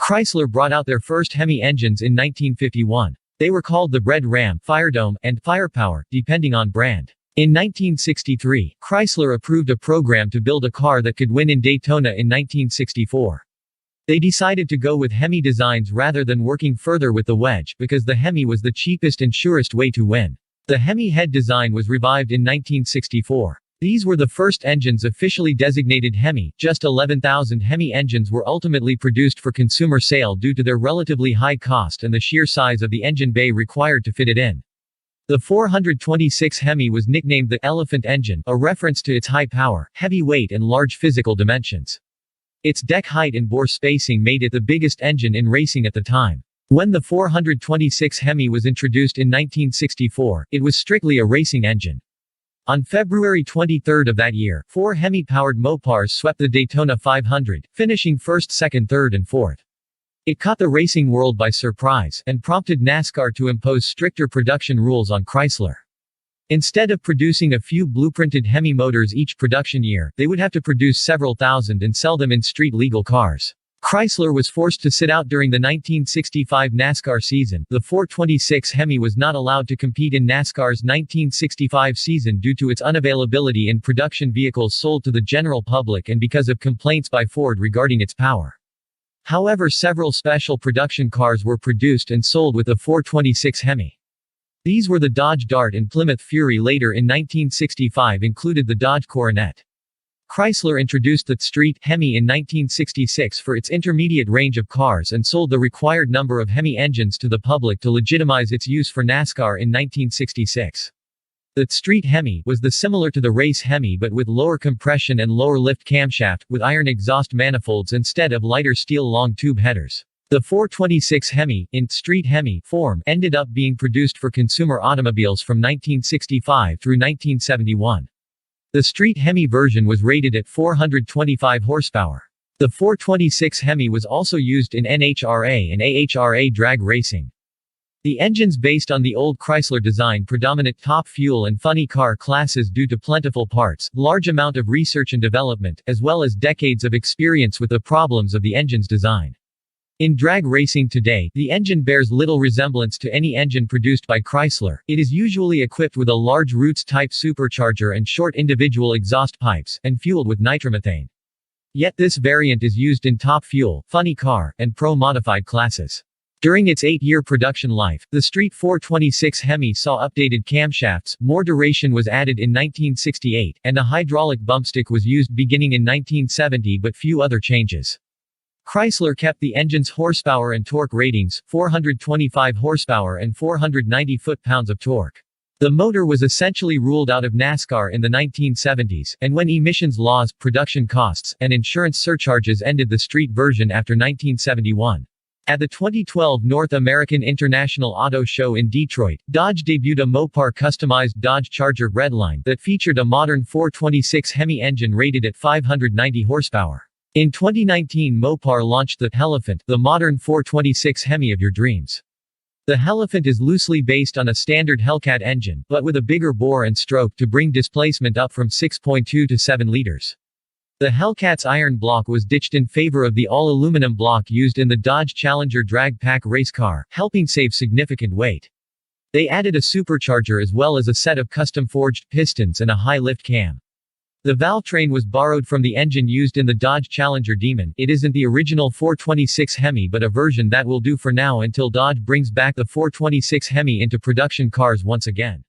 Chrysler brought out their first Hemi engines in 1951. They were called the Red Ram, Firedome, and Firepower, depending on brand. In 1963, Chrysler approved a program to build a car that could win in Daytona in 1964. They decided to go with Hemi designs rather than working further with the Wedge, because the Hemi was the cheapest and surest way to win. The Hemi head design was revived in 1964. These were the first engines officially designated Hemi. Just 11,000 Hemi engines were ultimately produced for consumer sale due to their relatively high cost and the sheer size of the engine bay required to fit it in. The 426 Hemi was nicknamed the Elephant engine, a reference to its high power, heavy weight and large physical dimensions. Its deck height and bore spacing made it the biggest engine in racing at the time. When the 426 Hemi was introduced in 1964, it was strictly a racing engine. On February 23 of that year, 4 Hemi-powered Mopars swept the Daytona 500, finishing first, second, third and fourth. It caught the racing world by surprise, and prompted NASCAR to impose stricter production rules on Chrysler. Instead of producing a few blueprinted Hemi motors each production year, they would have to produce several thousand and sell them in street-legal cars. Chrysler was forced to sit out during the 1965 NASCAR season. The 426 Hemi was not allowed to compete in NASCAR's 1965 season due to its unavailability in production vehicles sold to the general public and because of complaints by Ford regarding its power. However, several special production cars were produced and sold with the 426 Hemi. These were the Dodge Dart and Plymouth Fury. Later in 1965 included the Dodge Coronet. Chrysler introduced the Street Hemi in 1966 for its intermediate range of cars and sold the required number of Hemi engines to the public to legitimize its use for NASCAR in 1966. The Street Hemi was similar to the race Hemi but with lower compression and lower lift camshaft, with iron exhaust manifolds instead of lighter steel long tube headers. The 426 Hemi, in Street Hemi form, ended up being produced for consumer automobiles from 1965 through 1971. The Street Hemi version was rated at 425 horsepower. The 426 Hemi was also used in NHRA and AHRA drag racing. The engines based on the old Chrysler design predominate top fuel and funny car classes due to plentiful parts, large amount of research and development, as well as decades of experience with the problems of the engine's design. In drag racing today, the engine bears little resemblance to any engine produced by Chrysler. It is usually equipped with a large Roots-type supercharger and short individual exhaust pipes, and fueled with nitromethane. Yet this variant is used in top fuel, funny car, and pro-modified classes. During its 8-year production life, the Street 426 Hemi saw updated camshafts, more duration was added in 1968, and a hydraulic bumpstick was used beginning in 1970, but few other changes. Chrysler kept the engine's horsepower and torque ratings, 425 horsepower and 490 foot-pounds of torque. The motor was essentially ruled out of NASCAR in the 1970s, and when emissions laws, production costs, and insurance surcharges ended the street version after 1971. At the 2012 North American International Auto Show in Detroit, Dodge debuted a Mopar customized Dodge Charger Redline that featured a modern 426 Hemi engine rated at 590 horsepower. In 2019, Mopar launched the Helephant, the modern 426 Hemi of your dreams. The Helephant is loosely based on a standard Hellcat engine, but with a bigger bore and stroke to bring displacement up from 6.2 to 7 liters. The Hellcat's iron block was ditched in favor of the all-aluminum block used in the Dodge Challenger drag pack race car, helping save significant weight. They added a supercharger as well as a set of custom-forged pistons and a high-lift cam. The valve train was borrowed from the engine used in the Dodge Challenger Demon. It isn't the original 426 Hemi but a version that will do for now until Dodge brings back the 426 Hemi into production cars once again.